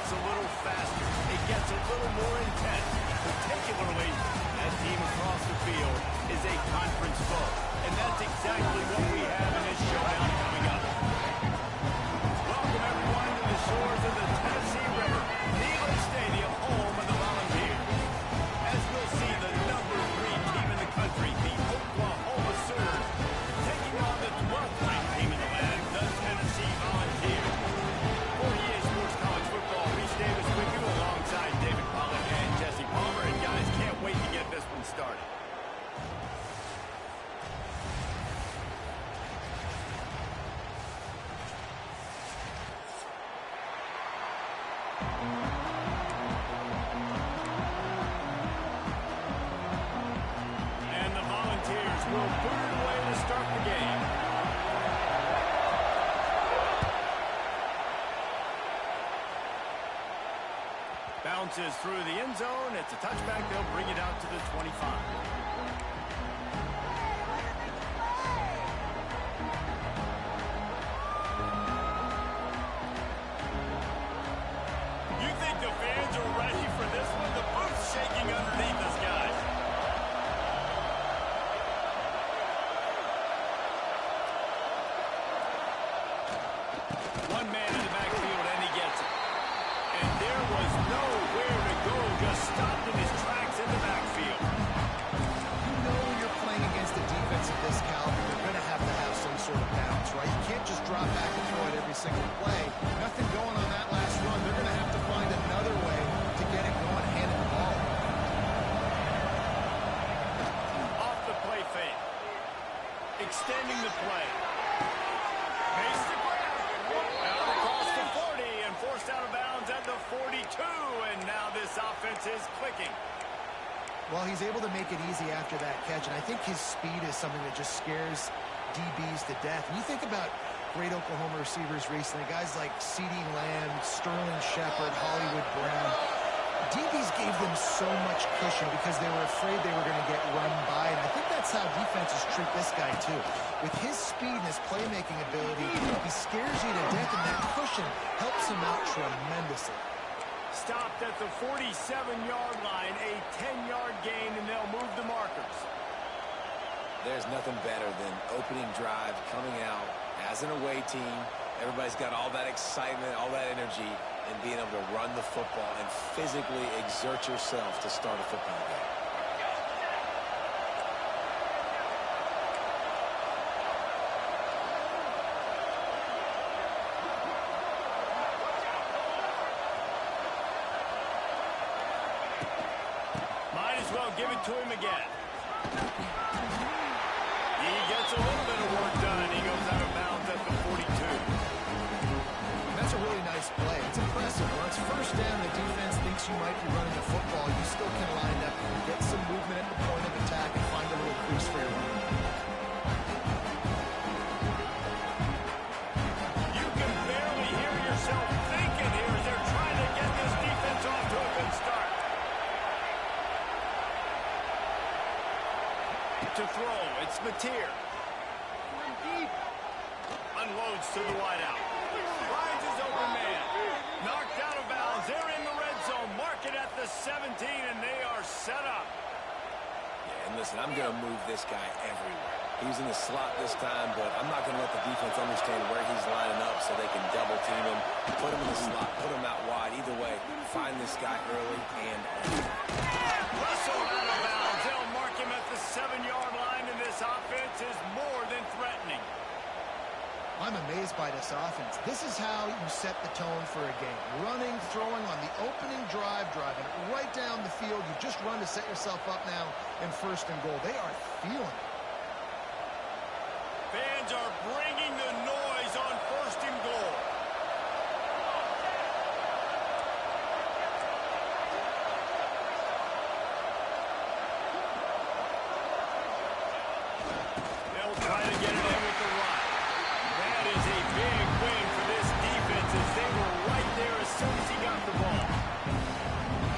gets a little faster. It gets a little more intense. Particularly, that team across the field is a conference foe. And that's exactly what we have in this showdown coming up. Welcome, everyone, to the shores of the Tennessee River. Neyland Stadium, home of the Volunteers. As we'll see, the #3 team in the country, the Oklahoma Sooners, taking on the 12th-ranked team in the land, the Tennessee Volunteers. For EA Sports College Football, Reese Davis with you alongside David Pollack and Jesse Palmer. And guys, can't wait to get this one started. And the Volunteers will put it away to start the game. Bounces through the end zone. It's a touchback. They'll bring it out to the 25. You think the fans are ready for this one? The booth's shaking underneath us, guys. One man in the backfield, and he gets it. And there was nowhere to go, just stopped in his tracks in the backfield. You know when you're playing against a defense of this caliber, you're going to have some sort of bounce, right? You can't just drop back and throw it every single play. Nothing going on that last run. They're going to have to find another way to get it going, handing the ball. Off the play fake. Extending the play. Pace the grab. Out across the 40 and forced out of bounds at the 42. And now this offense is clicking. Well, he's able to make it easy after that catch, and I think his speed is something that just scares DBs to death. And you think about great Oklahoma receivers recently, guys like CeeDee Lamb, Sterling Shepard, Hollywood Brown. DBs gave them so much cushion because they were afraid they were going to get run by, and I think that's how defenses treat this guy too. With his speed and his playmaking ability, he scares you to death, and that cushion helps him out tremendously. Stopped at the 47-yard line, a 10-yard gain, and they'll move the markers. There's nothing better than opening drive, coming out as an away team. Everybody's got all that excitement, all that energy, and being able to run the football and physically exert yourself to start a football game. Might as well give it to him again. He gets a little bit of work done. He goes out of bounds at the 42. That's a really nice play. It's impressive. When it's first down, the defense thinks you might be running the football. You still can line up, get some movement at the point of attack, and find a little crease for your run. You can barely hear yourself thinking here as they're trying to get this defense off to a good start. To throw, it's Mateer. Unloads to the wideout. Finds his open man. Knocked out of bounds. They're in the red zone. Mark it at the 17, and they are set up. Yeah, and listen, I'm going to move this guy everywhere. He was in the slot this time, but I'm not going to let the defense understand where he's lining up so they can double team him, put him in the slot, put him out wide. Either way, find this guy early and Russell out of bounds. They'll mark him at the 7-yard line, and this offense is more than threatening. I'm amazed by this offense. This is how you set the tone for a game. Running, throwing on the opening drive, driving it right down the field. You just run to set yourself up now in first and goal. They are feeling it. Fans are bringing the noise on first and goal. They'll try to get it in with the run. That is a big win for this defense as they were right there as soon as he got the ball.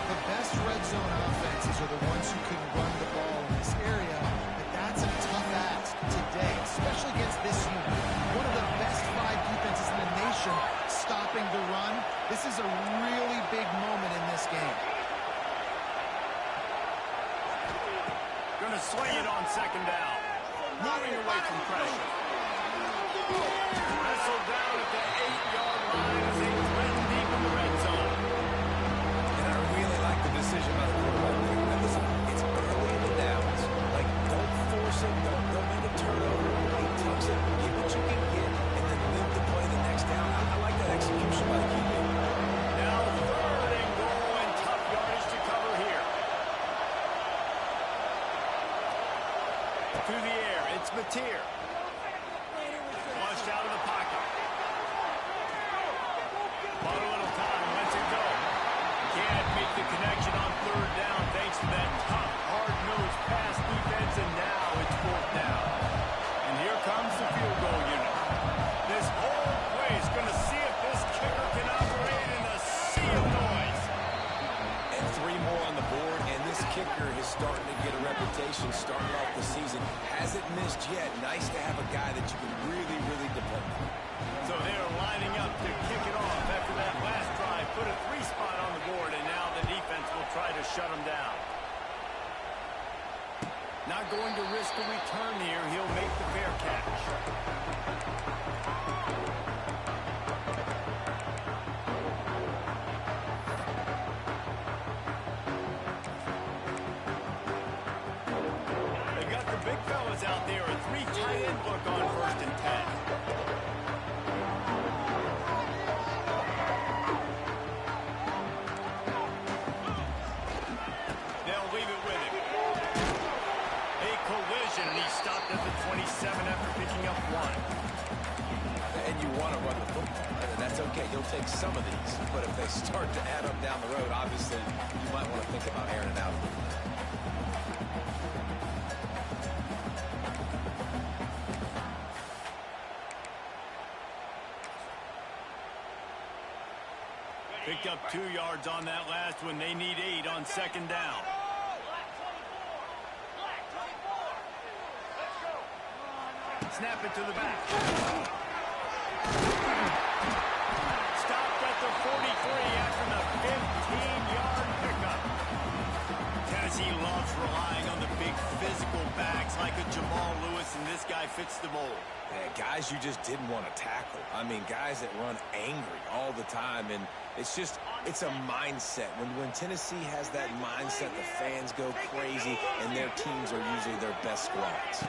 The best red zone offenses are the ones who can run the ball in this area, but that's a tough ask today, especially against this unit. One of the best 5 defenses in the nation stopping the run. This is a really second down. Moving away from pressure. Wrestled down at the 8-yard line as they threaten deep in the red zone. And I really like the decision by the quarterback. Now listen, it's early in the downs. Like, don't force it. Don't make a turnover. He tucks it, get what you can get, and then live to play the next down. I like that execution by the QB. Now third and goal and tough yardage to cover here. Through the air, it's Mateer. Flushed out of the pocket. Bought a little time, lets it go. Can't make the connection on third down thanks to that tough, hard-nosed pass defense, and now it's fourth down. And here comes the field goal unit. This whole play is going to see if this kicker can operate in a sea of noise. And 3 more on the board, and this kicker is starting to get a reputation starting off the season. Hasn't missed yet. Nice to have a guy that you can really, really depend on. So they're lining up to kick it off after that last drive. Put a 3 spot on the board, and now the defense will try to shut them down. Not going to risk a return here. He'll make the fair catch. They've got the big fellas out there. A 3 tight end look on 1st and 10. They'll leave it with him. A collision, and he's stopped at the 27 after picking up 1. And you want to run the football. And that's okay. You'll take some of these. But if they start to add up down the road, obviously, you might want to think about airing it out. Picked up 2 yards on that last one. They need 8 on second down. Snap it to the back. Stopped at the 43 after the 15-yard pickup. Tennessee loves relying on the big physical backs like a Jamal Lewis, and this guy fits the mold. Yeah, guys you just didn't want to tackle. I mean, guys that run angry all the time, and it's a mindset. When Tennessee has that mindset, the fans go crazy, and their teams are usually their best squads.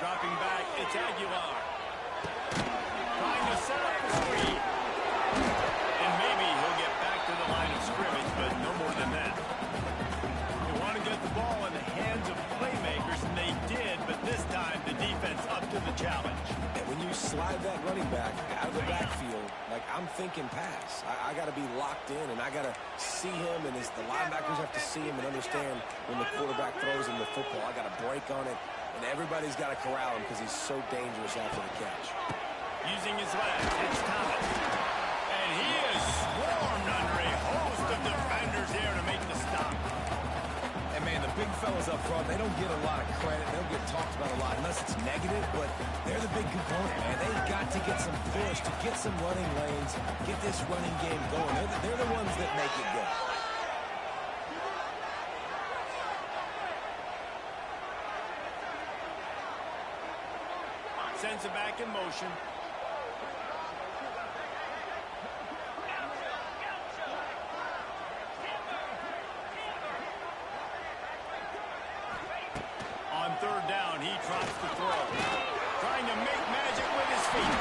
Dropping back, it's Aguilar. Trying to set up the screen. And maybe he'll get back to the line of scrimmage, but no more than that. They want to get the ball in the hands of playmakers, and they did, but this time the defense up to the challenge. And when you slide that running back out of the backfield, like, I'm thinking pass. I got to be locked in, and I got to see him, and the linebackers have to see him and understand when the quarterback throws him the football. I got to break on it, and everybody's got to corral him because he's so dangerous after the catch. Using his legs, it's Thomas. And he is swarmed under a host of defenders here to make the stop. And, man, the big fellas up front, they don't get a lot of credit. They don't get talked about a lot unless it's negative, but they're the big component, man. They've got to get some push, to get some running lanes, get this running game going. They're the ones that make it go. Sends it back in motion. On third down, he drops the throw. Trying to make magic with his feet.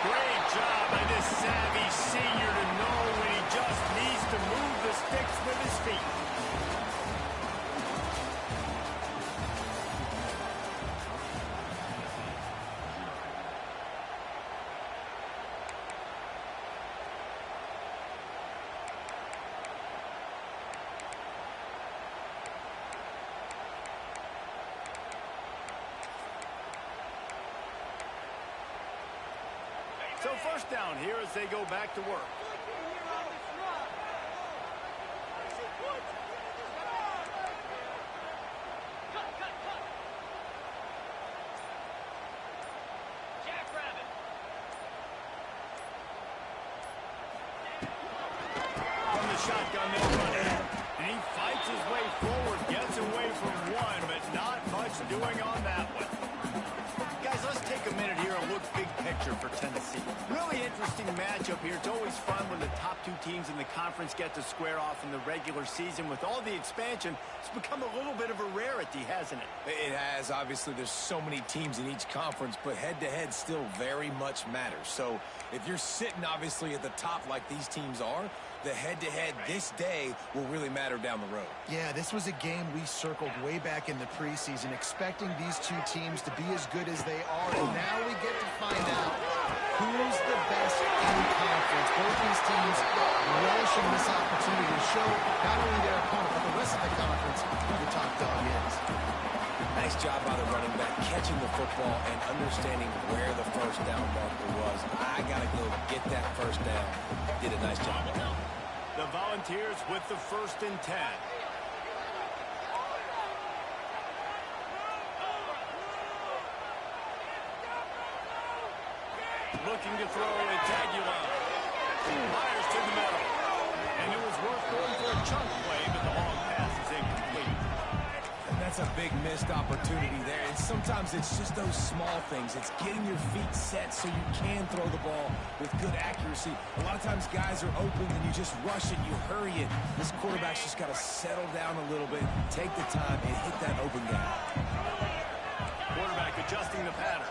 Great job by this savvy senior to know when he just needs to move the sticks with his feet. So first down here as they go back to work. From the shotgun, they'll run it. And he fights his way forward, gets away from one, but not much doing on that one. Guys, let's take a minute here and look big picture for Tennessee. Really interesting matchup here. It's always fun when the top two teams in the conference get to square off in the regular season. With all the expansion, it's become a little bit of a rarity, hasn't it? It has. Obviously, there's so many teams in each conference, but head-to-head still very much matters. So if you're sitting, obviously, at the top like these teams are, the head-to-head this day will really matter down the road. Yeah, this was a game we circled way back in the preseason, expecting these two teams to be as good as they are, and now we get to find out who's the best in the conference. Both these teams relishing this opportunity to show not only their opponent, but the rest of the conference who the top dog is. Nice job by the running back, catching the football and understanding where the first down marker was. I got to go get that first down. Did a nice job on that. The Volunteers with the 1st and 10. Looking to throw it, Aguilar. Fires to the middle. And it was worth going for a chunk play, but the long pass is incomplete. And that's a big missed opportunity there. And sometimes it's just those small things. It's getting your feet set so you can throw the ball with good accuracy. A lot of times guys are open and you just rush it, you hurry it. This quarterback's just got to settle down a little bit, take the time, and hit that open guy. Quarterback adjusting the pattern.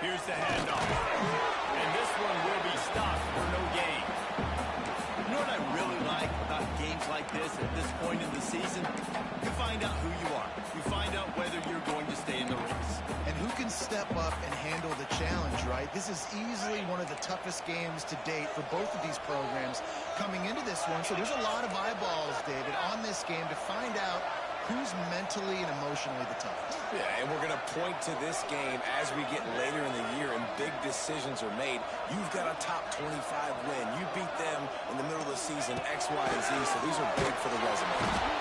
Here's the handoff. And this one will be stopped for no gain. You know what I really like about games like this at this point in the season? You find out who you are. You find out whether you're going to stay in the race. And who can step up and handle the challenge, right? This is easily one of the toughest games to date for both of these programs coming into this one. So there's a lot of eyeballs, David, on this game to find out who's mentally and emotionally the toughest. Yeah, and we're going to point to this game as we get later in the year and big decisions are made. You've got a top 25 win. You beat them in the middle of the season, X, Y, and Z, so these are big for the resume.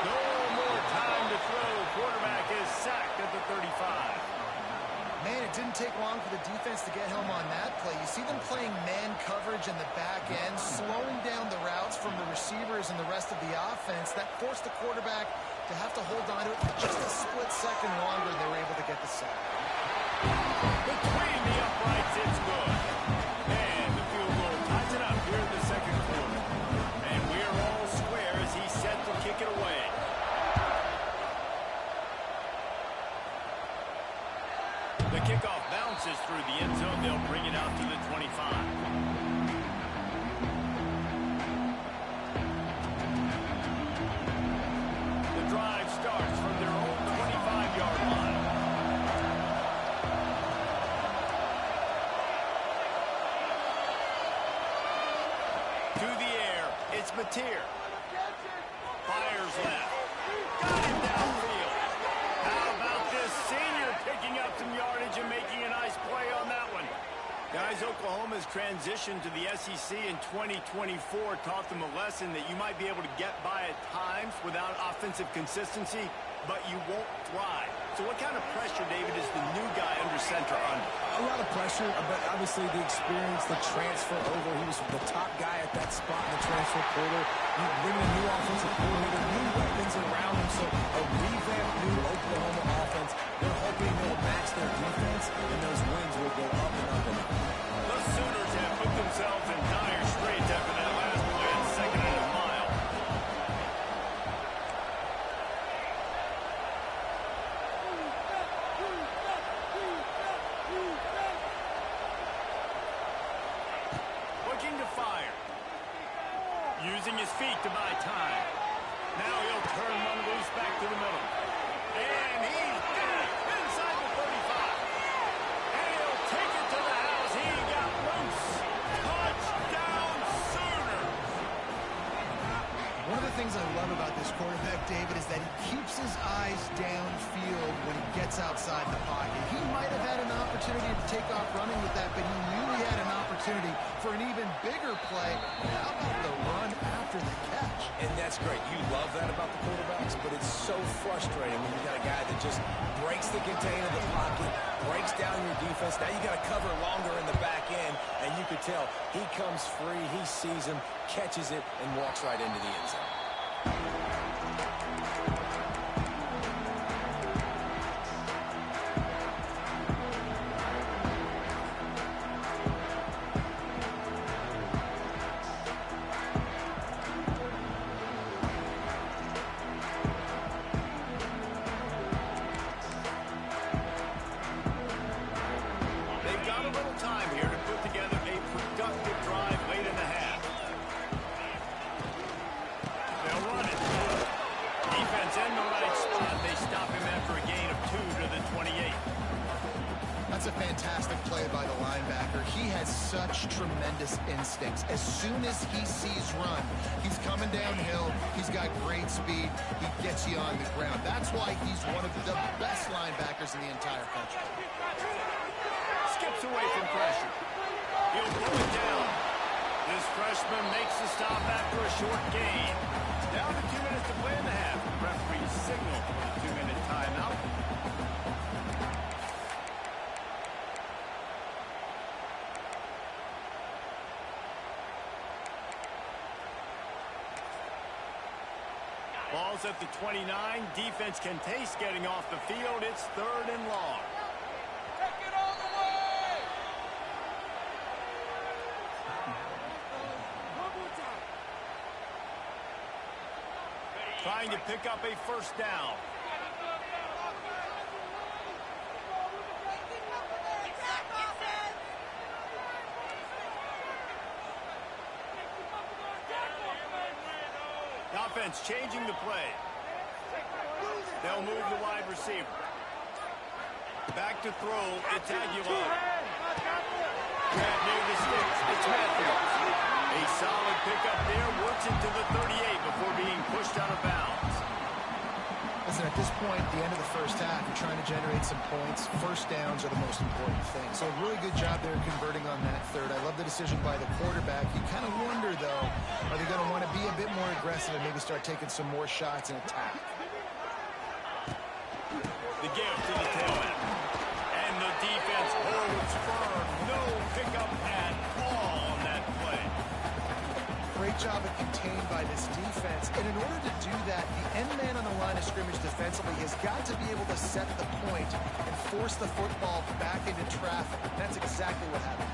No more time to throw. Quarterback is sacked at the 35. Man, it didn't take long for the defense to get home on that play. You see them playing man coverage in the back end, slowing down the routes from the receivers and the rest of the offense. That forced the quarterback to have to hold on to it for just a split second longer, and they were able to get the sack. Between the uprights, it's good. And the field goal ties it up here in the second quarter. And we're all square as he's set to kick it away. The kickoff bounces through the end zone. They'll bring it out to the 25. Drive starts from their own 25-yard line. To the air, it's Mateer. Fires left. Got it downfield. How about this senior picking up some yardage and making a nice play on that one? Guys, Oklahoma's transition to the SEC in 2024 taught them a lesson that you might be able to get by at times without offensive consistency, but you won't thrive. So what kind of pressure, David, is the new guy under center under? A lot of pressure, but obviously the experience, the transfer over. He was the top guy at that spot in the transfer portal. You bring a new offensive coordinator, new weapons around him, so a revamped new Oklahoma offense. They're hoping they'll match their defense, and those wins will go up and up and up. The Sooners have put themselves in dire straits after that last play at 2nd and a mile. Looking to fire. Using his feet to buy time. Now he'll turn one loose back to the middle. And he's got it inside the 35. And he'll take it to the house. He got loose. Touchdown Sooners. One of the things I love about this quarterback, David, is that he keeps his eyes downfield when he gets outside the pocket. He might have had an opportunity to take off running with that, but he knew he had an opportunity for an even bigger play. How about the run after the catch? And that's great. You love that about the quarterbacks, but it's so so frustrating when you got a guy that just breaks the contain of the pocket, breaks down your defense. Now you got to cover longer in the back end, and you could tell he comes free, he sees him, catches it, and walks right into the end zone. That's a fantastic play by the linebacker. He has such tremendous instincts. As soon as he sees run, he's coming downhill. He's got great speed. He gets you on the ground. That's why he's one of the best linebackers in the entire country. Skips away from pressure. He'll pull it down. This freshman makes the stop after a short gain. Down to 2 minutes to play in the half. Referee signal for the 2-minute timeout. Ball's at the 29. Defense can taste getting off the field. It's 3rd and long. Take it all the way! Trying to pick up a first down. Offense changing the play. They'll move the wide receiver. Back to throw. It's Aguilar. Grab near the sticks. It's Matthews. A solid pickup there. Works into the 38 before being pushed out of bounds. Listen, at this point, at the end of the first half, you're trying to generate some points. First downs are the most important thing. So a really good job there converting on that third. I love the decision by the quarterback. You kind of wonder, though, are they going to want to be a bit more aggressive and maybe start taking some more shots and attack? The give to the tailback. And the defense holds firm. No pickup at all on that play. Great job of contained by this defense. And in order to do that, the end man on the line of scrimmage defensively has got to be able to set the point and force the football back into traffic. That's exactly what happened.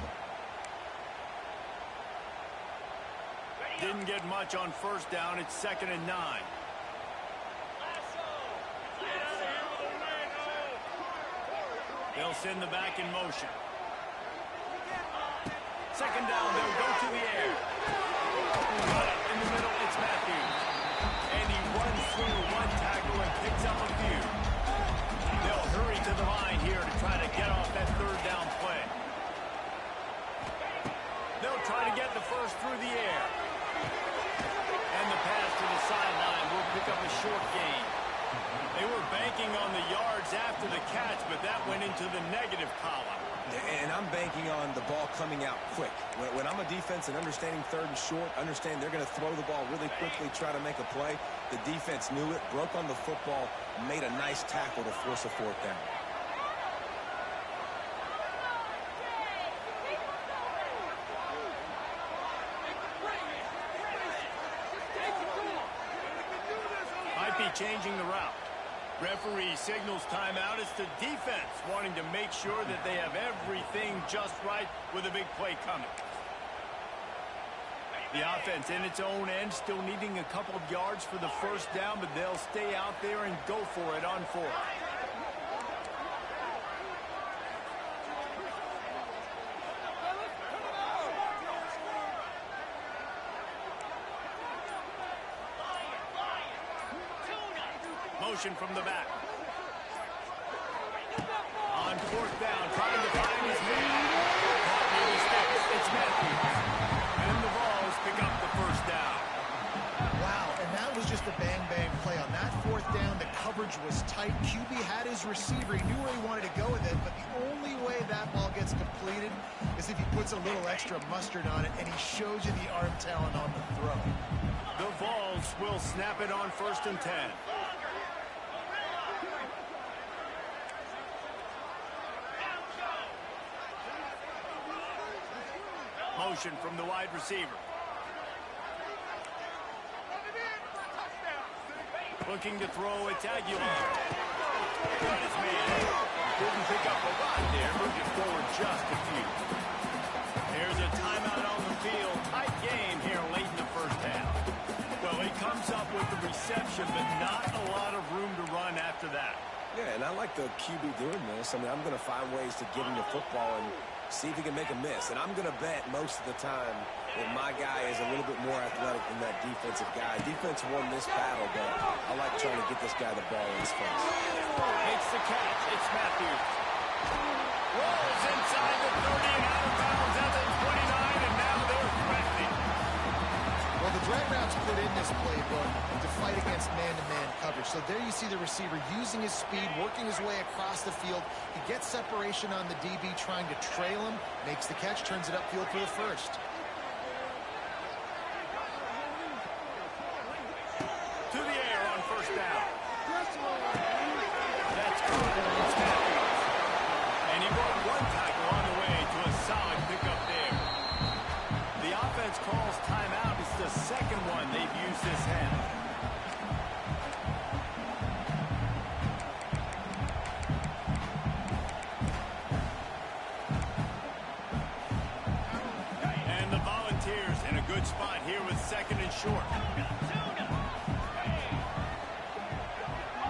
Didn't get much on first down. It's 2nd and 9. They'll send the back in motion. 2nd down, they'll go to the air. Got it in the middle, it's Matthews. And he runs through one tackle and picks up a few. They'll hurry to the line here to try to get off that 3rd down play. They'll try to get the first through the air. And the pass to the sideline will pick up a short gain. They were banking on the yards after the catch, but that went into the negative column. And I'm banking on the ball coming out quick. When I'm a defense and understanding 3rd and short, understand they're going to throw the ball really quickly, try to make a play. The defense knew it, broke on the football, made a nice tackle to force a 4th down. Might be changing the route. Referee signals timeout. It's the defense wanting to make sure that they have everything just right with a big play coming. The offense in its own end still needing a couple of yards for the first down, but they'll stay out there and go for it on 4th. Motion from the back. On 4th down, trying to find his man. Caught near the sticks. It's Matthews. And the Vols pick up the first down. Wow, and that was just a bang-bang play. On that 4th down, the coverage was tight. QB had his receiver. He knew where he wanted to go with it, but the only way that ball gets completed is if he puts a little extra mustard on it, and he shows you the arm talent on the throw. The Vols will snap it on 1st and 10. motion from the wide receiver. Looking to throw, it's Aguilar. Got his man. Didn't pick up a lot there, moved it forward just a few. There's a timeout on the field. Tight game here late in the first half. Well, he comes up with the reception, but not a lot of room to run after that. Yeah, and I like the QB doing this. I mean, I'm going to find ways to get him the football and see if he can make a miss. And I'm going to bet most of the time that my guy is a little bit more athletic than that defensive guy. Defense won this battle, but I like trying to get this guy the ball in his face. Makes the catch. It's Matthews. Rolls inside the 30 and out of bounds at the 29, and now they're threatening. Well, the drag routes put in this playbook to fight against man-to-man coverage. So there you see the receiver using his speed, working his way across the field. He gets separation on the DB, trying to trail him, makes the catch, turns it upfield for the first. To the air on first down. That's good. It's Matthews. And he broke one tackle on the way to a solid pickup there. The offense calls timeout. It's the second one they've used this half. And the Volunteers in a good spot here with second and short.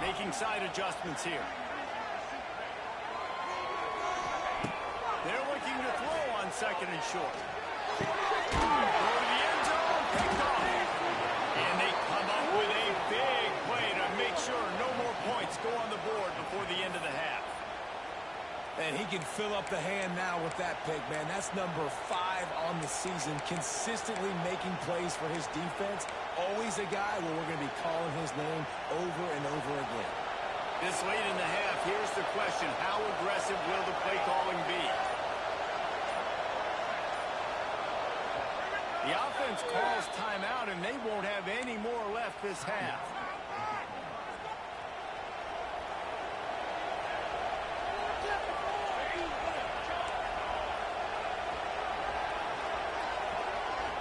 Making side adjustments here. They're looking to throw on second and short. Throw to the end zone, picked off. And they come up with a big play to make sure no more points go on the board before the end of the half. And he can fill up the hand now with that pick, man. That's number 5 on the season, consistently making plays for his defense. Always a guy where we're going to be calling his name over and over again. This late in the half, here's the question. How aggressive will the play calling be? The offense calls timeout, and they won't have any more left this half.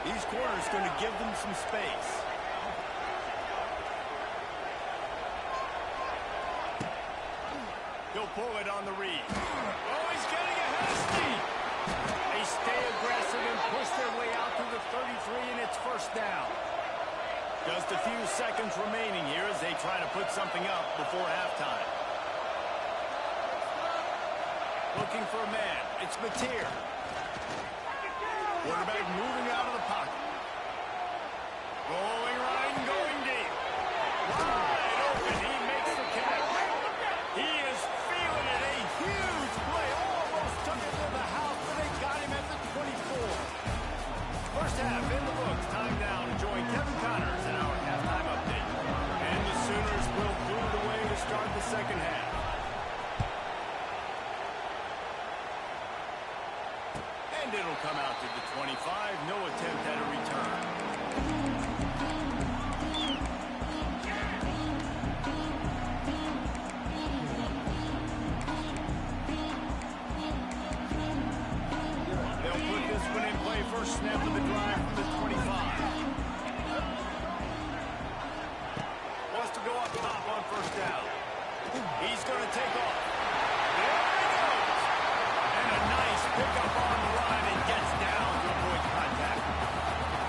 These corners going to give them some space. He'll pull it on the read. Oh, he's getting a hasty. They stay aggressive and push their way out to the 33, and it's first down. Just a few seconds remaining here as they try to put something up before halftime. Looking for a man. It's Mateer. Quarterback moving out of the pocket. Rolling right and going deep. Wide open. He makes the catch. He is feeling it. A huge play. Almost took it to the house, but they got him at the 24. First half in the books. Time now to join Kevin Connors in our halftime update. And the Sooners will clear the way to start the second half. And it'll come out to the 25. No attempt at a return. They'll put this one in play. First snap of the drive from the 25. Wants to go up top on first down. He's going to take off. There he goes. And a nice pickup on the run and gets down to avoid contact.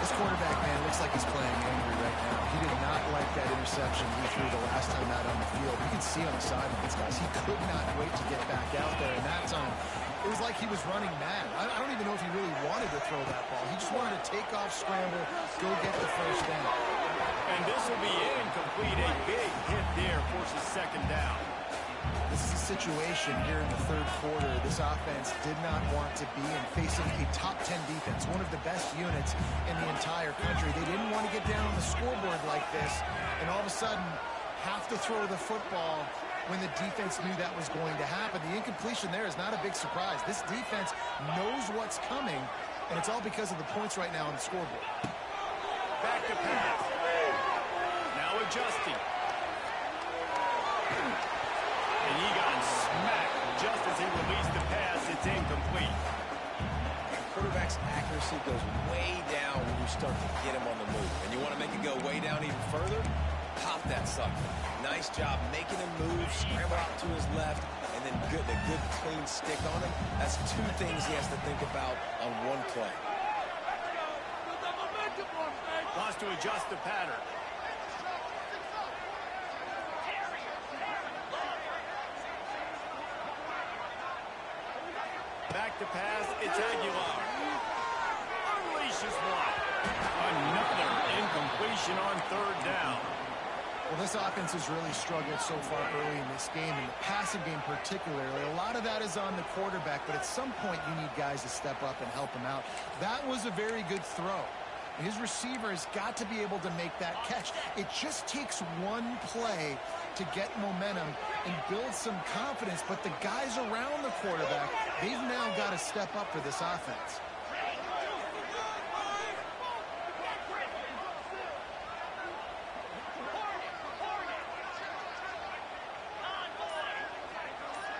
This quarterback, man, looks like he's playing angry right now. He did not like that interception he threw the last time out on the field. You can see on the sidelines, guys, he could not wait to get back out there. And that time, it was like he was running mad. I don't even know if he really wanted to throw that ball. He just wanted to take off, scramble, go get the first down. And this will be incomplete. A big hit there forces second down. This is a situation here in the third quarter this offense did not want to be in, facing a top 10 defense, one of the best units in the entire country. They didn't want to get down on the scoreboard like this and all of a sudden have to throw the football when the defense knew that was going to happen. The incompletion there is not a big surprise. This defense knows what's coming, and it's all because of the points right now on the scoreboard. Back to pass. Now adjusting. And he got smacked just as he released the pass. It's incomplete. Quarterback's accuracy goes way down when you start to get him on the move. And you want to make it go way down even further? Pop that sucker. Nice job making him move, scramble out to his left, and then the good clean stick on him. That's two things he has to think about on one play. Wants to adjust the pattern. Back to pass, it's Aguilar. Unleashes one. Another incompletion on third down. Well, this offense has really struggled so far early in this game, and the passing game particularly. A lot of that is on the quarterback, but at some point you need guys to step up and help him out. That was a very good throw. His receiver has got to be able to make that catch. It just takes one play to get momentum and build some confidence, but the guys around the quarterback, they've now got to step up for this offense.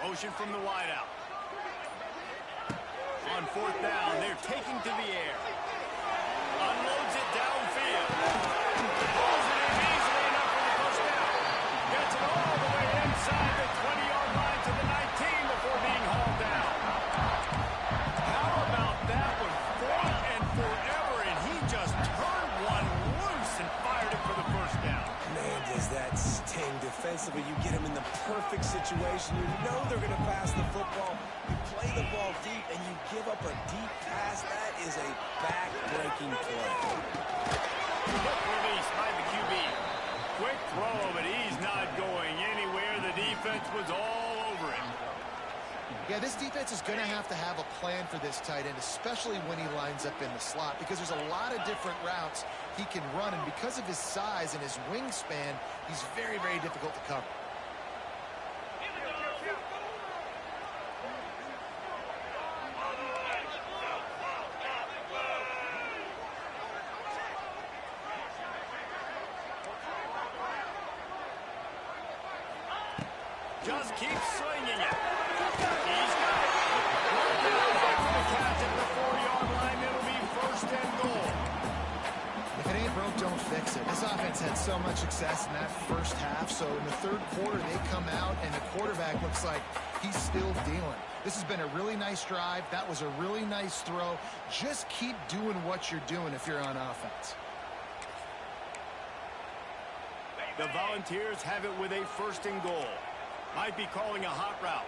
Motion from the wideout. On fourth down, they're taking to the air. Unloads it downfield. Pulls it in easily enough for the first down. Gets it all the way inside the 20-yard line to the 19 before being hauled down. How about that one? Fourth and forever, and he just turned one loose and fired it for the first down. Man, does that sting defensively. You get him in the perfect situation. You know they're going to pass the football. You play the ball deep, and you give up a deep pass. That is a back-breaking play. Quick release by the QB. Quick throw, but he's not going anywhere. The defense was all over him. Yeah, this defense is going to have a plan for this tight end, especially when he lines up in the slot, because there's a lot of different routes he can run, and because of his size and his wingspan, he's very, very difficult to cover. Just keep swinging it. He's got it. Right down there for the catch at the 4-yard line. It'll be first and goal. If it ain't broke, don't fix it. This offense had so much success in that first half, so in the third quarter they come out and the quarterback looks like he's still dealing. This has been a really nice drive. That was a really nice throw. Just keep doing what you're doing if you're on offense. The Volunteers have it with a first and goal. Might be calling a hot route.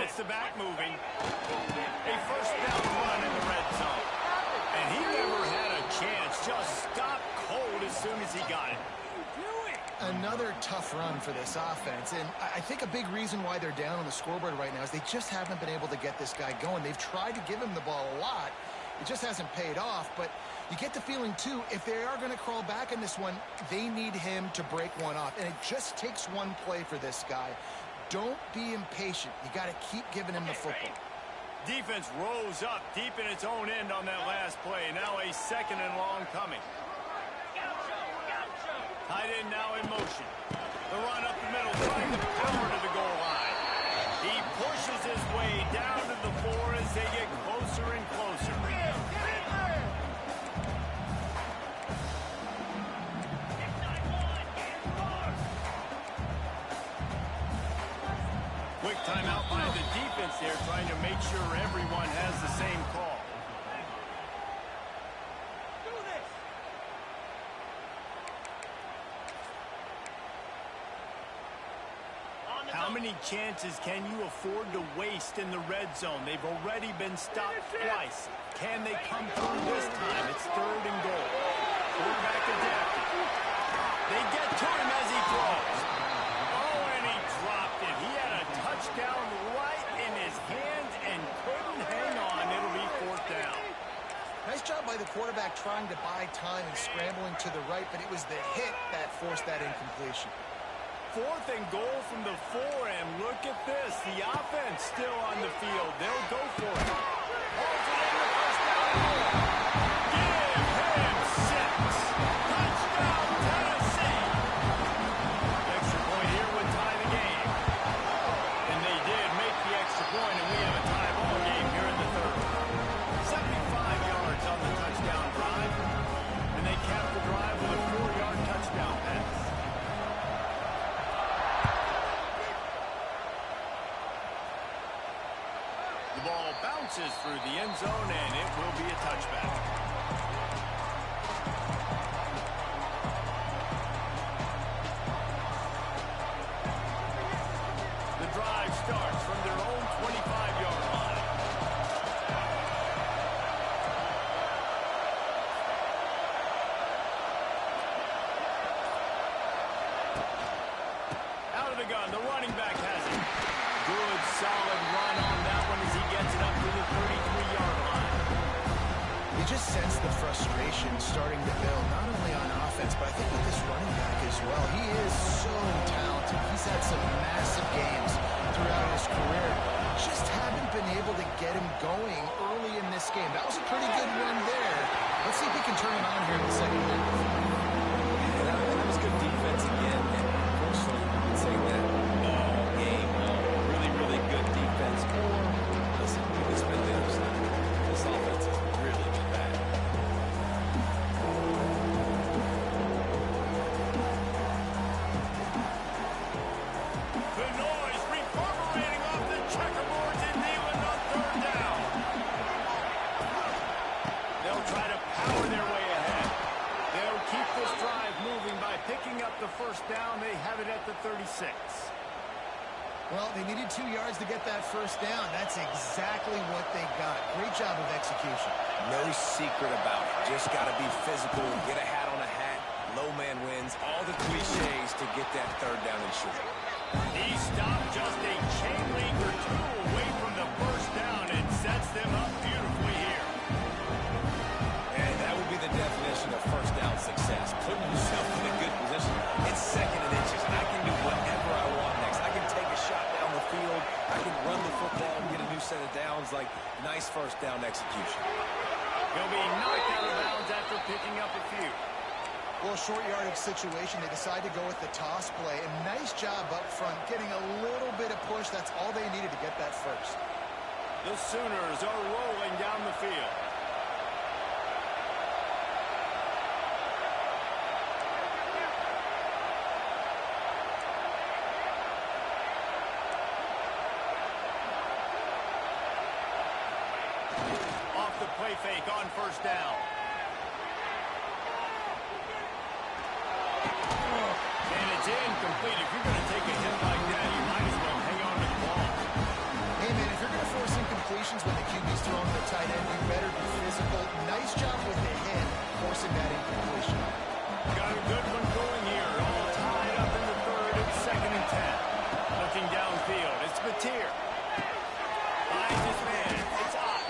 It's the back moving. A first down run in the red zone. And he never had a chance. Just stopped cold as soon as he got it. Another tough run for this offense, and I think a big reason why they're down on the scoreboard right now is they just haven't been able to get this guy going. They've tried to give him the ball a lot. It just hasn't paid off, but you get the feeling, too, if they are going to crawl back in this one, they need him to break one off, and it just takes one play for this guy. Don't be impatient. You got to keep giving him the football. Defense rose up deep in its own end on that last play. Now a second and long coming. Tight end now in motion. The run up the middle, trying to power to the goal line. He pushes his way down to the 4 as they get closer and closer. Quick timeout by the defense there, trying to make sure everyone has the same call. How many chances can you afford to waste in the red zone? They've already been stopped twice. Can they come through this time? It's third and goal. Quarterback adapted. They get to him as he throws. Oh, and he dropped it. He had a touchdown right in his hands and couldn't hang on. It'll be fourth down. Nice job by the quarterback trying to buy time and scrambling to the right, but it was the hit that forced that incompletion. Fourth and goal from the 4, and look at this. The offense still on the field. They'll go for it. Holds it in the first down goal. Give him 6. Touchdown, Tennessee. Extra point here with time The ball bounces through the end zone, and it will be a touchback. The drive starts from their own 25-yard line. Out of the gun, the running back has it. Good, solid run on that one as he gets it up to the 33-yard line. You just sense the frustration starting to build, not only on offense, but I think with this running back as well. He is so talented. He's had some massive games throughout his career. Just haven't been able to get him going early in this game. That was a pretty good run there. Let's see if he can turn it on here in the second half. Yeah, that was good defense again. And unfortunately, you can say that all game long. Really, really good defense. Or, listen, you can spend the other side. This offense has really been bad. The noise reverberating off the checkerboards in Neyland on third down. They'll try to power their way ahead. They'll keep this drive moving by picking up the first down. They have it at the 36. Well, they needed 2 yards to get that first down. That's exactly what they got. Great job of execution. No secret about it. Just got to be physical, get a hat on a hat, low man wins, all the cliches to get that third down and short. He stopped just a chain link or two away from the first down and sets them up beautifully here. And that would be the definition of first down success. Putting yourself in a good position. It's second and inches, and I can do whatever I want next. I can take a shot down the field. I can run the football and get a new set of downs. Like, nice first down execution. He'll be knocked out of bounds after picking up a few. Well, short yardage situation, they decide to go with the toss play. And nice job up front, getting a little bit of push. That's all they needed to get that first. The Sooners are rolling down the field. Off the play fake on first down. And it's incomplete. If you're going to take a hit like that, you might as well hang on to the ball. Hey, man, if you're going to force incompletions when the QB's throwing the tight end, you better be physical. Nice job with the hit, forcing that incompletion. Got a good one going here. All tied up in the third. It's 2nd and 10. Looking downfield. It's Mateer. Finds his man. It's up.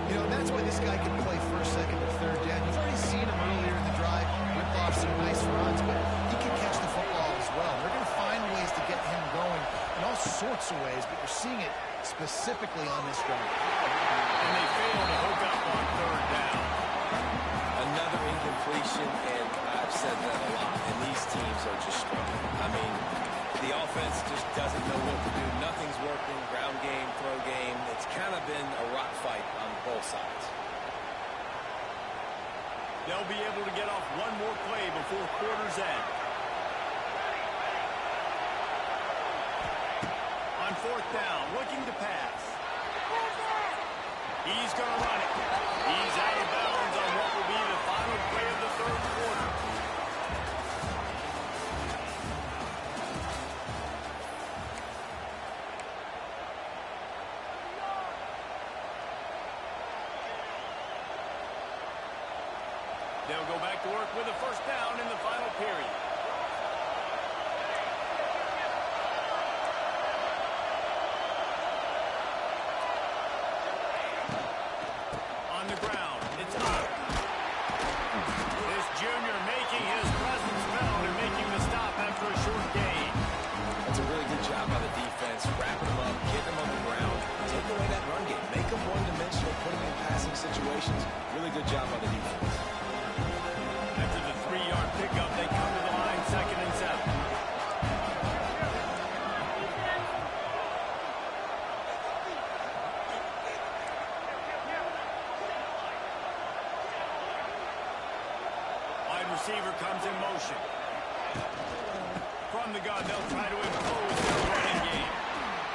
You know, that's why this guy can play first, second, or third down. You've already seen him earlier in the drive rip off some nice runs, but he can catch the football as well. They're going to find ways to get him going in all sorts of ways, but you're seeing it specifically on this drive. And they fail to hook up on third down. Another incompletion, and I've said that a lot, and these teams are just struggling. I mean, the offense just doesn't know what to do. Nothing's working. Ground game, throw game. It's kind of been a rock fight on both sides. They'll be able to get off one more play before quarter's end. On fourth down, looking to pass. He's going to run it. He's out of bounds on what will be the final play of the third quarter. They'll go back to work with a first down in the final period. On the ground, it's up. This junior making his presence felt and making the stop after a short gain. That's a really good job by the defense, wrapping them up, getting them on the ground, take away that run game, make them one-dimensional, put them in passing situations. Really good job by the defense. After the 3-yard pickup, they come to the line, 2nd and 7. Wide receiver comes in motion. From the gun, they'll try to impose their running game.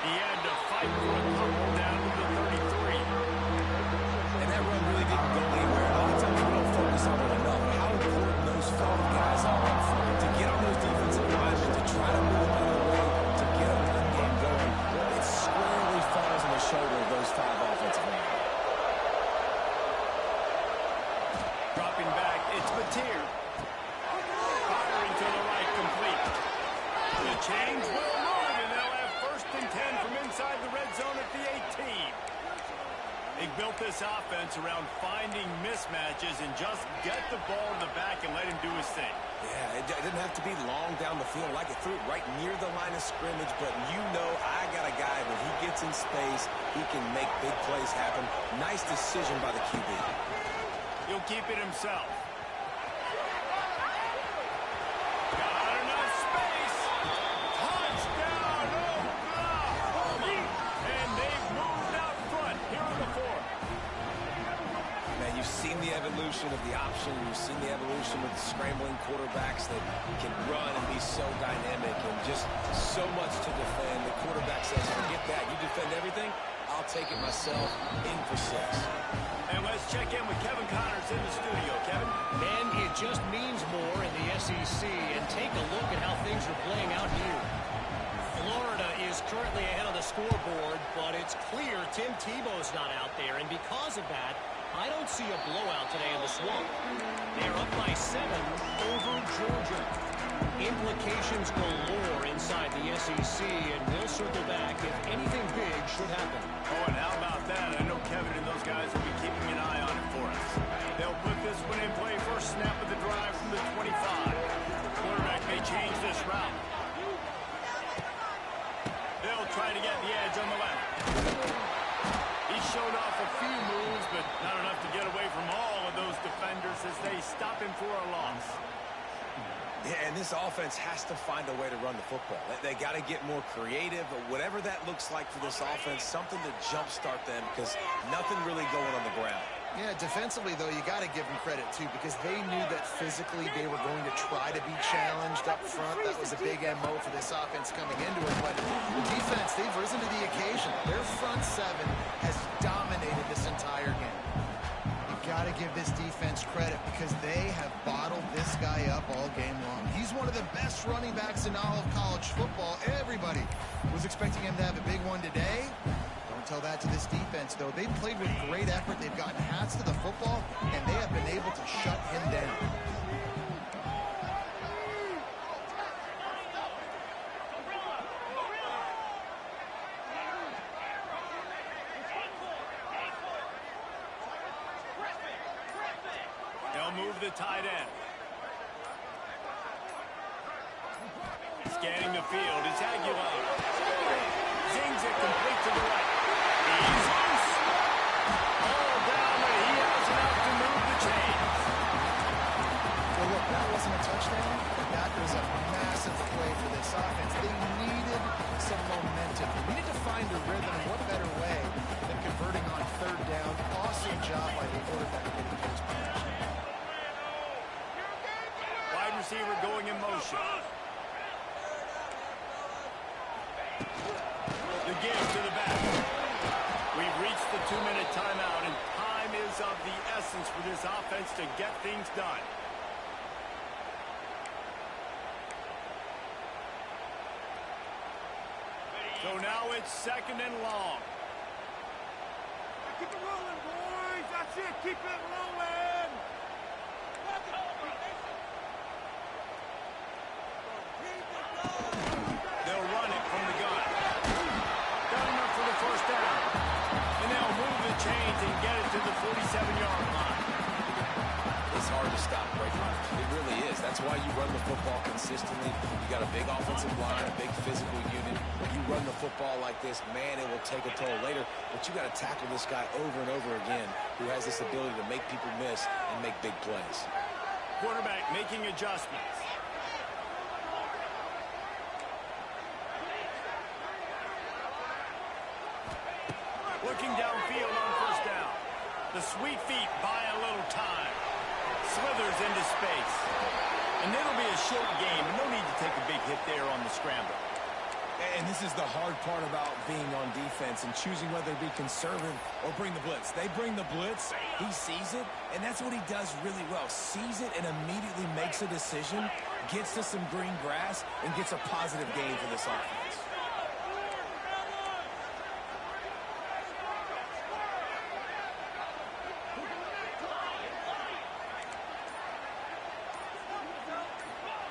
He had to fight for a couple down to the blitz here. Firing to the right, complete. The change will move, and they'll have 1st and 10 from inside the red zone at the 18. They built this offense around finding mismatches and just get the ball in the back and let him do his thing. Yeah, it didn't have to be long down the field. Like it threw it right near the line of scrimmage, but you know I got a guy when he gets in space, he can make big plays happen. Nice decision by the QB. He'll keep it himself. Got enough space. Touchdown, Oklahoma. And they've moved out front here in the 4th. Man, you've seen the evolution of the option. You've seen the evolution of the scrambling quarterbacks that can run and be so dynamic and just so much to defend. The quarterback says, forget that. You defend everything, I'll take it myself in for 6. And let's check in with Kevin Connors in the studio. Kevin? Man, it just means more in the SEC. And take a look at how things are playing out here. Florida is currently ahead of the scoreboard, but it's clear Tim Tebow's not out there. And because of that, I don't see a blowout today in the Swamp. They're up by 7 over Georgia. Implications galore inside the SEC, and we'll circle back if anything big should happen. Oh, and how about that? I know Kevin and those guys will be keeping an eye on it for us. They'll put this one in play. First snap of the drive from the 25. Quarterback may change this route. They'll try to get the edge on the left. He showed off a few moves, but not enough to get away from all of those defenders as they stop him for a loss. Yeah, and this offense has to find a way to run the football. They got to get more creative, whatever that looks like for this offense, something to jumpstart them because nothing really going on the ground. Yeah, defensively, though, you got to give them credit, too, because they knew that physically they were going to try to be challenged up front. That was a big MO for this offense coming into it. But the defense, they've risen to the occasion. Their front 7 has dominated this entire game. Got to give this defense credit because they have bottled this guy up all game long. He's one of the best running backs in all of college football. Everybody was expecting him to have a big one today. Don't tell that to this defense, though. They've played with great effort. They've gotten hats to the football, and they have been able to shut him down. Move the tight end. Scanning the field is Aguilar. Zings it complete to the right. He's loose. All down, but he has enough to move the chains. Well, look, that wasn't a touchdown, but that was a massive play for this offense. They needed some momentum. They needed to find a rhythm, and what better way than converting on 3rd down. Awesome job by the quarterback getting close protection. Receiver going in motion. The give to the back. We've reached the 2-minute timeout, and time is of the essence for this offense to get things done. So now it's 2nd and long. Keep it rolling, boys. That's it. Keep it rolling. They'll run it from the gun. Got enough for the 1st down. And they'll move the chains and get it to the 47-yard line. It's hard to stop great runners. It really is. That's why you run the football consistently. You got a big offensive line, a big physical unit. You run the football like this, man, it will take a toll later. But you got to tackle this guy over and over again who has this ability to make people miss and make big plays. Quarterback making adjustments. Looking downfield on 1st down. The sweet feet buy a little time. Slithers into space. And it'll be a short game, and no need to take a big hit there on the scramble. And this is the hard part about being on defense and choosing whether to be conservative or bring the blitz. They bring the blitz, he sees it, and that's what he does really well. Sees it and immediately makes a decision, gets to some green grass, and gets a positive gain for this offense.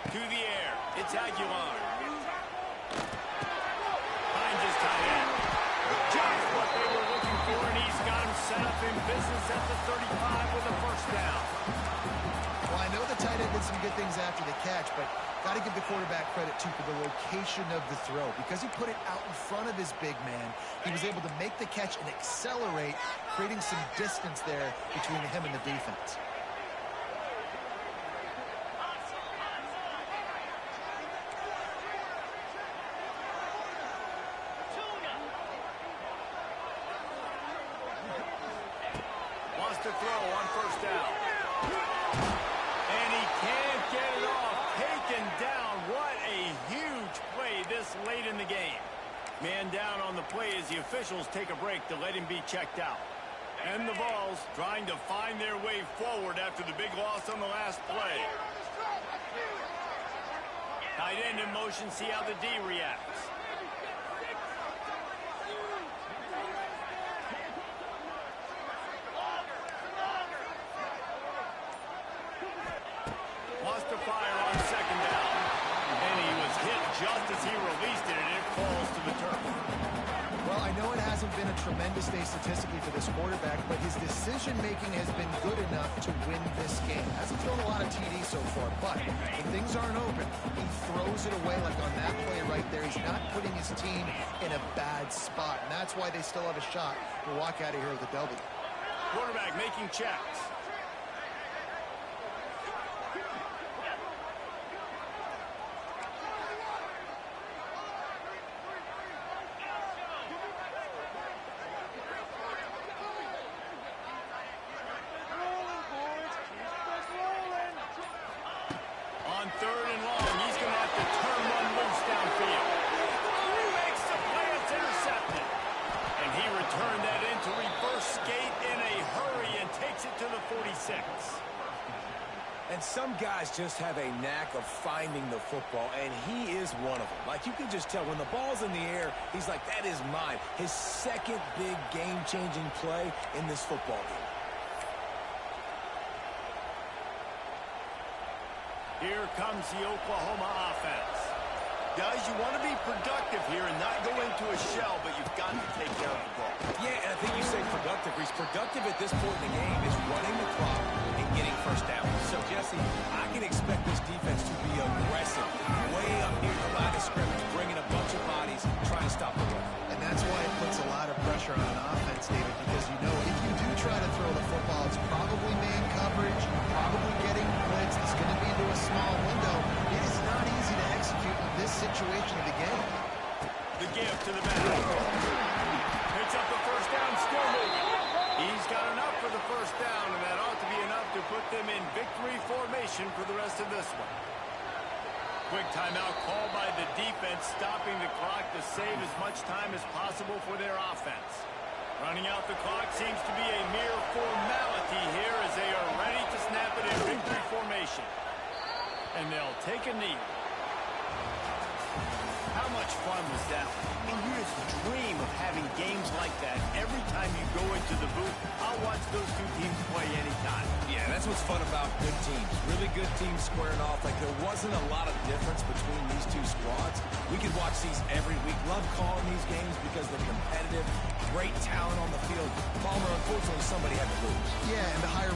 To the air. It's Aguilar. Finds his tight end. Just what they were looking for, and he's got him set up in business at the 35 with a first down. Well, I know the tight end did some good things after the catch, but got to give the quarterback credit, too, for the location of the throw. Because he put it out in front of his big man, he was able to make the catch and accelerate, creating some distance there between him and the defense. Wants to throw on first down. And he can't get it off. Taken down. What a huge play this late in the game. Man down on the play as the officials take a break to let him be checked out. And the Vols trying to find their way forward after the big loss on the last play. Tight end in motion. See how the D reacts. Wants to fire on second down. And he was hit just as he released it, and it falls to the turf. Well, I know it hasn't been a tremendous day statistically for this quarterback, but his decision-making has been good enough to win this game. Hasn't thrown a lot of TDs so far, but when things aren't open, he throws it away like on that play right there. He's not putting his team in a bad spot, and that's why they still have a shot to walk out of here with a W. Quarterback making checks. On third and long, he's going to have to turn one loose downfield. He makes the play, it's intercepted. And he returned that into reverse skate in a hurry and takes it to the 46. And some guys just have a knack of finding the football, and he is one of them. Like, you can just tell when the ball's in the air, he's like, that is mine. His second big game-changing play in this football game. Here comes the Oklahoma offense. Guys, you want to be productive here and not go into a shell, but you've got to take care of the ball. Yeah, and I think you say productive. He's productive at this point in the game is running the clock and getting first down. So, Jesse, I can expect this defense to be aggressive, way up near the line of scrimmage, bringing a bunch of bodies, trying to stop the run. And that's why it puts a lot of pressure on an offense, David, because you know if you do try to throw the football, it's probably man coverage, probably getting blitzed. It's going to be into a small window. It is not easy to execute in this situation of the game. The give to the back. Picks up the first down, still moving. He's got enough for the first down, and that ought to be enough to put them in victory formation for the rest of this one. Quick timeout called by the defense, stopping the clock to save as much time as possible for their offense. Running out the clock seems to be a mere formality here as they are ready to snap it in victory formation. And they'll take a knee. How much fun was that? I mean, you just dream of having games like that every time you go into the booth. I'll watch those two teams play anytime. Yeah, that's what's fun about good teams. Really good teams squaring off. Like, there wasn't a lot of difference between these two squads. We could watch these every week. Love calling these games because they're competitive. Great talent on the field. Palmer, unfortunately, somebody had to lose. Yeah, and the higher